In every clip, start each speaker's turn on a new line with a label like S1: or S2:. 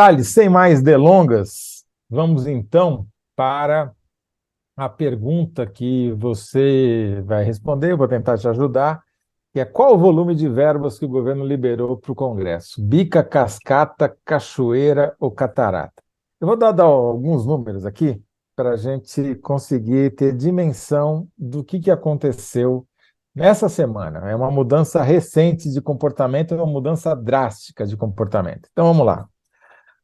S1: Thales, sem mais delongas, vamos então para a pergunta que você vai responder, eu vou tentar te ajudar, que é qual o volume de verbas que o governo liberou para o Congresso? Bica, cascata, cachoeira ou catarata? Eu vou dar alguns números aqui para a gente conseguir ter dimensão do que aconteceu nessa semana. É uma mudança recente de comportamento, é uma mudança drástica de comportamento. Então vamos lá.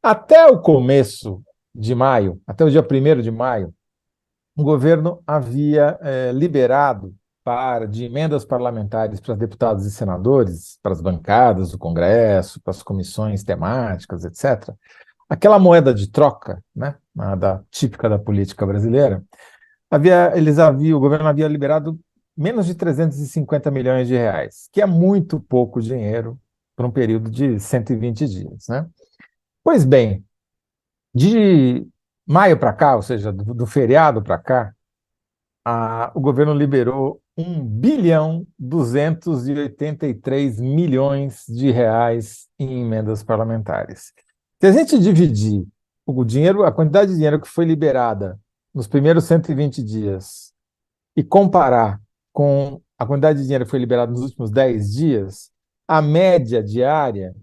S1: Até o começo de maio, até o dia 1º de maio, o governo havia liberado de emendas parlamentares para deputados e senadores, para as bancadas do Congresso, para as comissões temáticas, etc., aquela moeda de troca, né, típica da política brasileira, o governo havia liberado menos de 350 milhões de reais, que é muito pouco dinheiro para um período de 120 dias, né? Pois bem, de maio para cá, ou seja, do feriado para cá, o governo liberou 1,283 bilhões de reais em emendas parlamentares. Se a gente dividir o dinheiro, a quantidade de dinheiro que foi liberada nos primeiros 120 dias e comparar com a quantidade de dinheiro que foi liberada nos últimos 10 dias, a média diária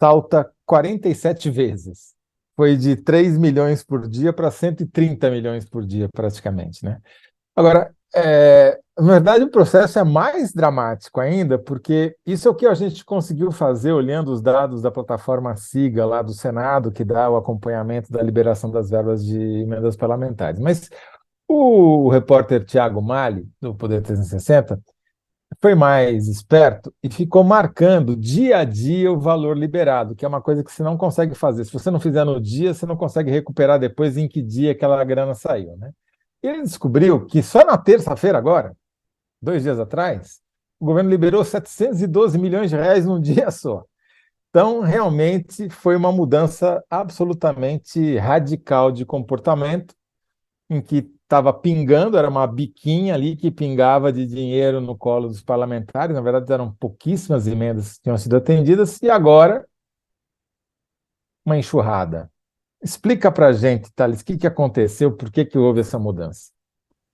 S1: salta 47 vezes. Foi de 3 milhões por dia para 130 milhões por dia, praticamente, né? Agora, na verdade, o processo é mais dramático ainda, porque isso é o que a gente conseguiu fazer olhando os dados da plataforma SIGA, lá do Senado, que dá o acompanhamento da liberação das verbas de emendas parlamentares. Mas o repórter Tiago Mali, do Poder 360, foi mais esperto e ficou marcando dia a dia o valor liberado, que é uma coisa que você não consegue fazer. Se você não fizer no dia, você não consegue recuperar depois em que dia aquela grana saiu, né? E ele descobriu que só na terça-feira agora, 2 dias atrás, o governo liberou 712 milhões de reais num dia só. Então, realmente foi uma mudança absolutamente radical de comportamento, em que estava pingando, era uma biquinha ali que pingava de dinheiro no colo dos parlamentares. Na verdade, eram pouquíssimas emendas que tinham sido atendidas, e agora uma enxurrada. Explica para a gente, Thales, o que aconteceu, por que houve essa mudança?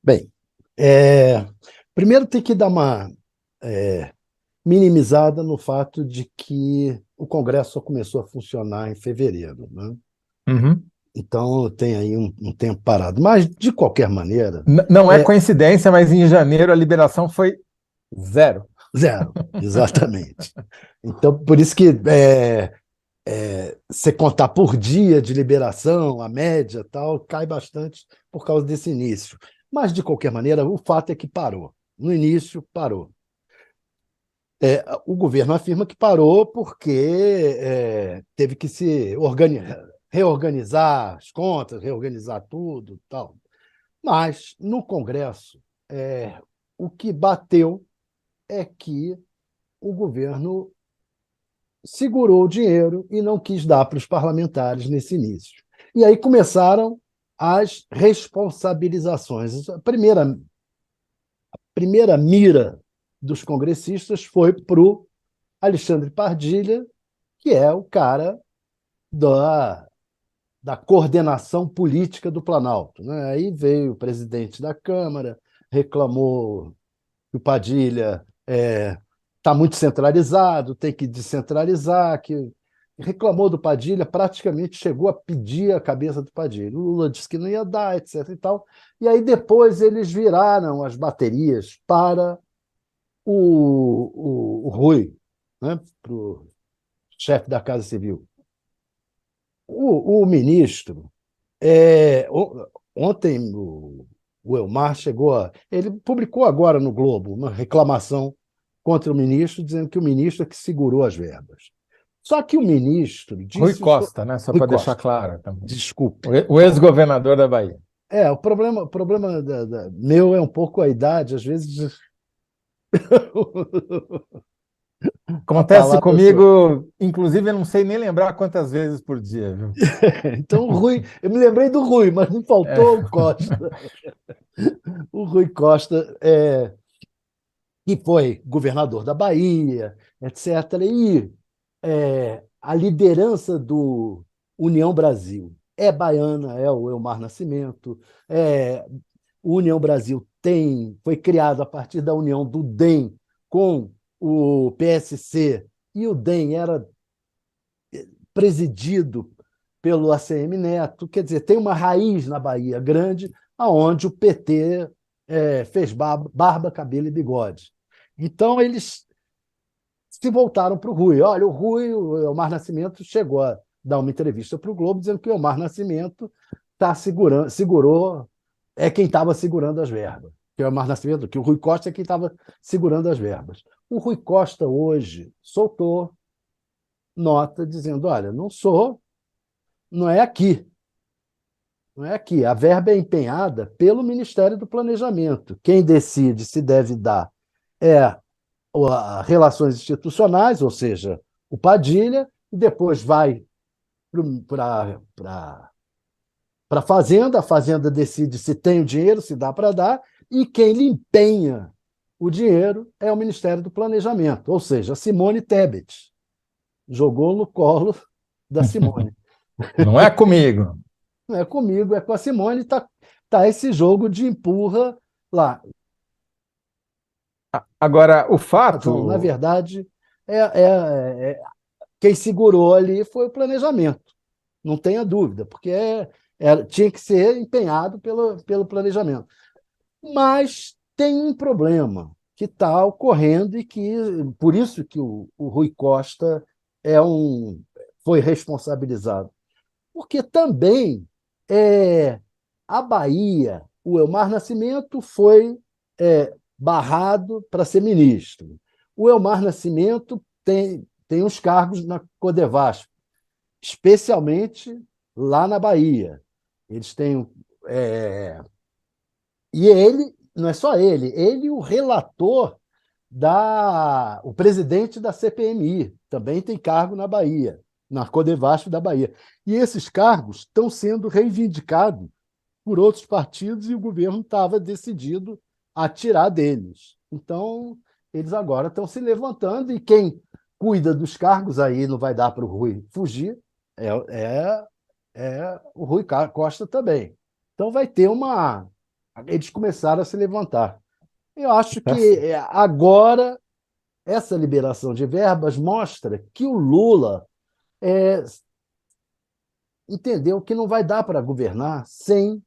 S2: Bem, primeiro tem que dar uma minimizada no fato de que o Congresso só começou a funcionar em fevereiro, né?
S1: Uhum.
S2: Então tem aí um tempo parado. Mas, de qualquer maneira,
S1: Não é
S2: é
S1: coincidência, mas em janeiro a liberação foi zero.
S2: zero, exatamente. Então, por isso que você contar por dia de liberação, a média tal, cai bastante por causa desse início. Mas, de qualquer maneira, o fato é que parou. No início, parou. O governo afirma que parou porque teve que se reorganizar as contas, reorganizar tudo, tal. Mas, no Congresso, o que bateu é que o governo segurou o dinheiro e não quis dar para os parlamentares nesse início. E aí começaram as responsabilizações. A primeira mira dos congressistas foi para o Alexandre Pardilha, que é o cara da coordenação política do Planalto, né? Aí veio o presidente da Câmara, reclamou que o Padilha está muito centralizado, tem que descentralizar, que reclamou do Padilha, praticamente chegou a pedir a cabeça do Padilha. O Lula disse que não ia dar, etc. e tal. E aí depois eles viraram as baterias para o Rui, né? Para o chefe da Casa Civil. O ministro, ontem o Elmar ele publicou agora no Globo uma reclamação contra o ministro, dizendo que o ministro é que segurou as verbas. Só que o ministro
S1: Rui
S2: disse
S1: Costa, né? Só
S2: Rui
S1: para deixar
S2: Costa,
S1: claro também.
S2: desculpe.
S1: O ex-governador da Bahia.
S2: O problema meu é um pouco a idade, às vezes a
S1: Acontece
S2: palavra
S1: comigo, inclusive, eu não sei nem lembrar quantas vezes por dia, viu?
S2: Então, o Rui, eu me lembrei do Rui, mas me faltou
S1: É.
S2: o Costa. O Rui Costa, que foi governador da Bahia, etc. E a liderança do União Brasil é baiana, é o Elmar Nascimento. O União Brasil foi criado a partir da união do DEM com o PSC, e o DEM era presidido pelo ACM Neto. Quer dizer, tem uma raiz na Bahia grande, aonde o PT fez barba, cabelo e bigode. Então, eles se voltaram para o Rui. Olha, o Elmar Nascimento chegou a dar uma entrevista para o Globo dizendo que o Elmar Nascimento segurou, é quem estava segurando as verbas. Que o Elmar Nascimento, que o Rui Costa é quem estava segurando as verbas. O Rui Costa hoje soltou nota dizendo: olha, não é aqui. Não é aqui. A verba é empenhada pelo Ministério do Planejamento. Quem decide se deve dar é as relações institucionais, ou seja, o Padilha, e depois vai para a Fazenda decide se tem o dinheiro, se dá para dar, e quem lhe empenha o dinheiro é o Ministério do Planejamento, ou seja, Simone Tebet. Jogou no colo da Simone.
S1: Não é comigo.
S2: Não é comigo, é com a Simone, tá esse jogo de empurra lá.
S1: Agora, o
S2: Então, na
S1: fato.
S2: verdade, quem segurou ali foi o planejamento, não tenha dúvida, porque tinha que ser empenhado pelo planejamento. Mas tem um problema que está ocorrendo e que, por isso que o Rui Costa foi responsabilizado. Porque também a Bahia, o Elmar Nascimento foi barrado para ser ministro. O Elmar Nascimento tem uns cargos na Codevasf, especialmente lá na Bahia. Eles têm. E ele, não é só ele e o relator o presidente da CPMI, também tem cargo na Bahia, na Codevasf da Bahia. E esses cargos estão sendo reivindicados por outros partidos e o governo estava decidido a tirar deles. Então, eles agora estão se levantando e quem cuida dos cargos aí não vai dar para o Rui fugir, o Rui Costa também. Então vai ter uma. Eles começaram a se levantar. Eu acho que agora essa liberação de verbas mostra que o Lula entendeu que não vai dar para governar sem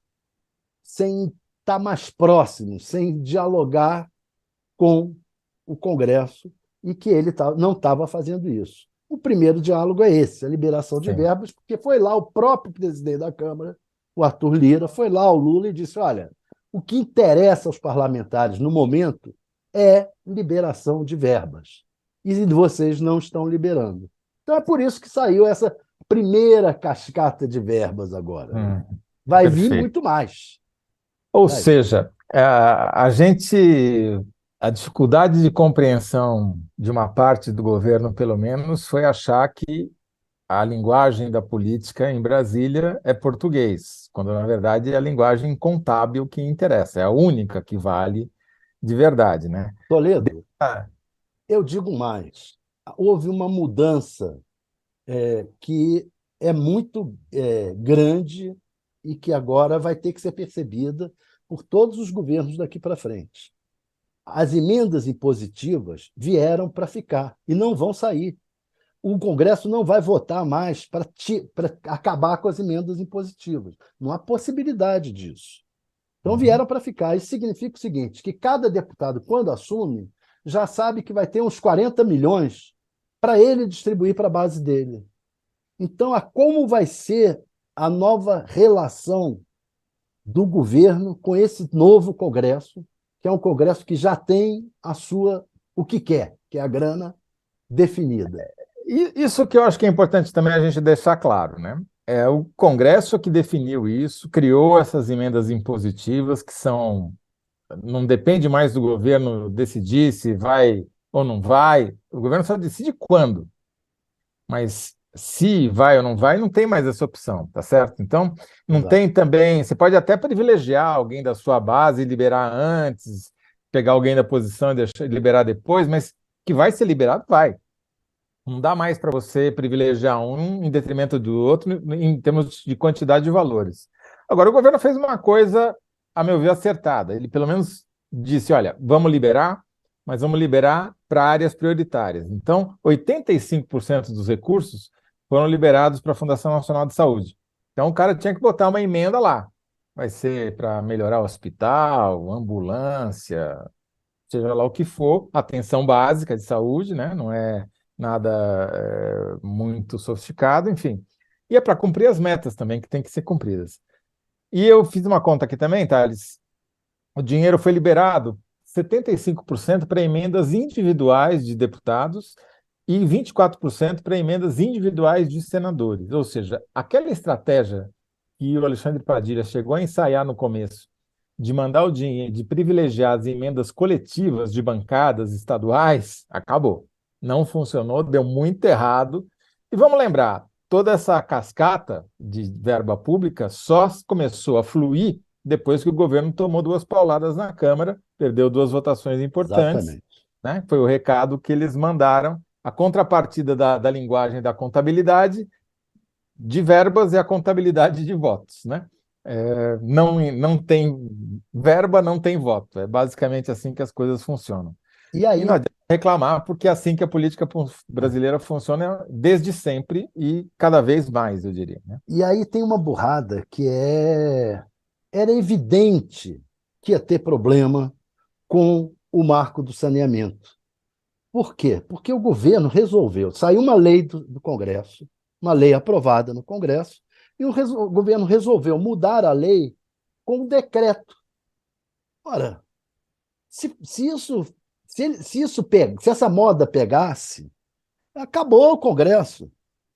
S2: estar mais próximo, sem dialogar com o Congresso, e que ele não estava fazendo isso. O primeiro diálogo é esse, a liberação de
S1: Sim.
S2: verbas, porque foi lá o próprio presidente da Câmara, o Arthur Lira, foi lá o Lula e disse: olha, o que interessa aos parlamentares no momento é liberação de verbas. E vocês não estão liberando. Então é por isso que saiu essa primeira cascata de verbas agora. Vai vir
S1: Perfeito.
S2: muito mais.
S1: Ou seja, a dificuldade de compreensão de uma parte do governo, pelo menos, foi achar que a linguagem da política em Brasília é português, quando na verdade é a linguagem contábil que interessa, é a única que vale de verdade, né?
S2: Toledo,
S1: Ah,
S2: eu digo mais. Houve uma mudança que é muito grande e que agora vai ter que ser percebida por todos os governos daqui para frente. As emendas impositivas vieram para ficar e não vão sair. O Congresso não vai votar mais para acabar com as emendas impositivas. Não há possibilidade disso. Então
S1: uhum.
S2: vieram para ficar. Isso significa o seguinte, que cada deputado, quando assume, já sabe que vai ter uns 40 milhões para ele distribuir para a base dele. Então, como vai ser a nova relação do governo com esse novo Congresso, que é um Congresso que já tem o que quer, que é a grana definida.
S1: E isso que eu acho que é importante também a gente deixar claro, né? É o Congresso que definiu isso, criou essas emendas impositivas que não depende mais do governo decidir se vai ou não vai, o governo só decide quando, mas se vai ou não vai, não tem mais essa opção, tá certo? Então, não
S2: Exato.
S1: tem também, você pode até privilegiar alguém da sua base e liberar antes, pegar alguém da posição e liberar depois, mas que vai ser liberado, vai. Não dá mais para você privilegiar um em detrimento do outro em termos de quantidade de valores. Agora, o governo fez uma coisa, a meu ver, acertada. Ele pelo menos disse: olha, vamos liberar, mas vamos liberar para áreas prioritárias. Então, 85% dos recursos foram liberados para a Fundação Nacional de Saúde. Então, o cara tinha que botar uma emenda lá. Vai ser para melhorar o hospital, ambulância, seja lá o que for, atenção básica de saúde, né? Não é nada muito sofisticado, enfim. E é para cumprir as metas também, que tem que ser cumpridas. E eu fiz uma conta aqui também, Thales. O dinheiro foi liberado 75% para emendas individuais de deputados e 24% para emendas individuais de senadores. Ou seja, aquela estratégia que o Alexandre Padilha chegou a ensaiar no começo, de mandar o dinheiro, de privilegiar as emendas coletivas de bancadas estaduais, acabou. Não funcionou, deu muito errado. E vamos lembrar, toda essa cascata de verba pública só começou a fluir depois que o governo tomou duas pauladas na Câmara, perdeu duas votações importantes,
S2: Exatamente.
S1: né? Foi o recado que eles mandaram. A contrapartida da linguagem da contabilidade de verbas é a contabilidade de votos, né? Não tem verba, não tem voto. É basicamente assim que as coisas funcionam.
S2: E
S1: E não
S2: aí,
S1: adianta reclamar, porque é assim que a política brasileira funciona desde sempre e cada vez mais, eu diria, né?
S2: e aí tem uma burrada era evidente que ia ter problema com o marco do saneamento. Por quê? Porque o governo resolveu, saiu uma lei do Congresso, uma lei aprovada no Congresso, e o governo resolveu mudar a lei com um decreto. Ora, se isso, se isso pega, se essa moda pegasse, acabou o Congresso.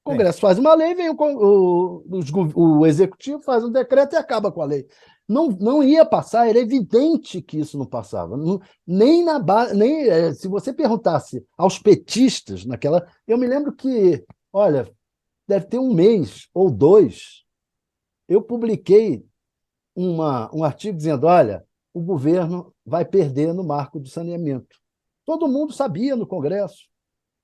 S2: O
S1: Sim.
S2: Congresso faz uma lei, vem o Executivo faz um decreto e acaba com a lei. Não ia passar, era evidente que isso não passava. Nem na base, nem se você perguntasse aos petistas naquela. Eu me lembro que, olha, deve ter um mês ou dois, eu publiquei um artigo dizendo: olha, o governo vai perder no marco do saneamento. Todo mundo sabia no Congresso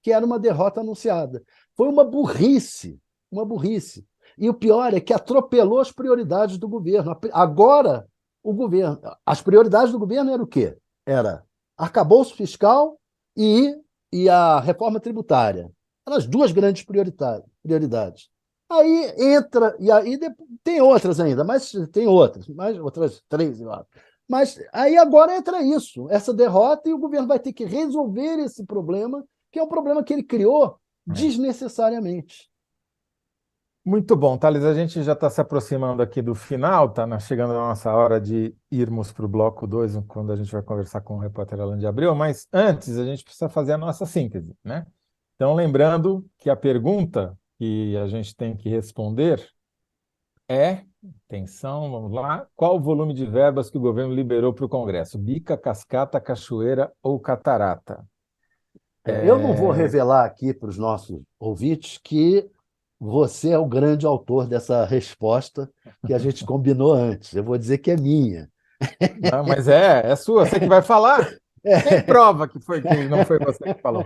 S2: que era uma derrota anunciada. Foi uma burrice, uma burrice. E o pior é que atropelou as prioridades do governo. Agora, o governo, as prioridades do governo eram o quê? Era arcabouço fiscal e, e a reforma tributária. Eram as duas grandes prioridades. Aí entra, e aí tem outras ainda, mas tem outras, mais outras três, eu acho. Mas aí agora entra isso, essa derrota, e o governo vai ter que resolver esse problema, que é um problema que ele criou
S1: É.
S2: desnecessariamente.
S1: Muito bom, Thales. A gente já está se aproximando aqui do final, está chegando a nossa hora de irmos para o bloco 2, quando a gente vai conversar com o repórter Alan de Abreu, mas antes a gente precisa fazer a nossa síntese, né? Então, lembrando que a pergunta que a gente tem que responder é, atenção, vamos lá, qual o volume de verbas que o governo liberou para o Congresso? Bica, cascata, cachoeira ou catarata?
S2: Eu não vou
S1: É,
S2: revelar aqui para os nossos ouvintes que você é o grande autor dessa resposta que a gente combinou antes. Eu vou dizer que é minha.
S1: não, mas é sua, você que vai falar. Quem prova que não foi você que falou?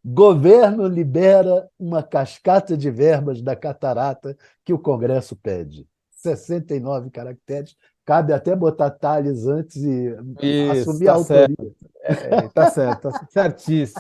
S2: Governo libera uma cascata de verbas da catarata que o Congresso pede. 69 caracteres. Cabe até botar Tales antes e
S1: Isso,
S2: assumir a
S1: tá certo,
S2: autoria.
S1: tá certo, tá certíssimo.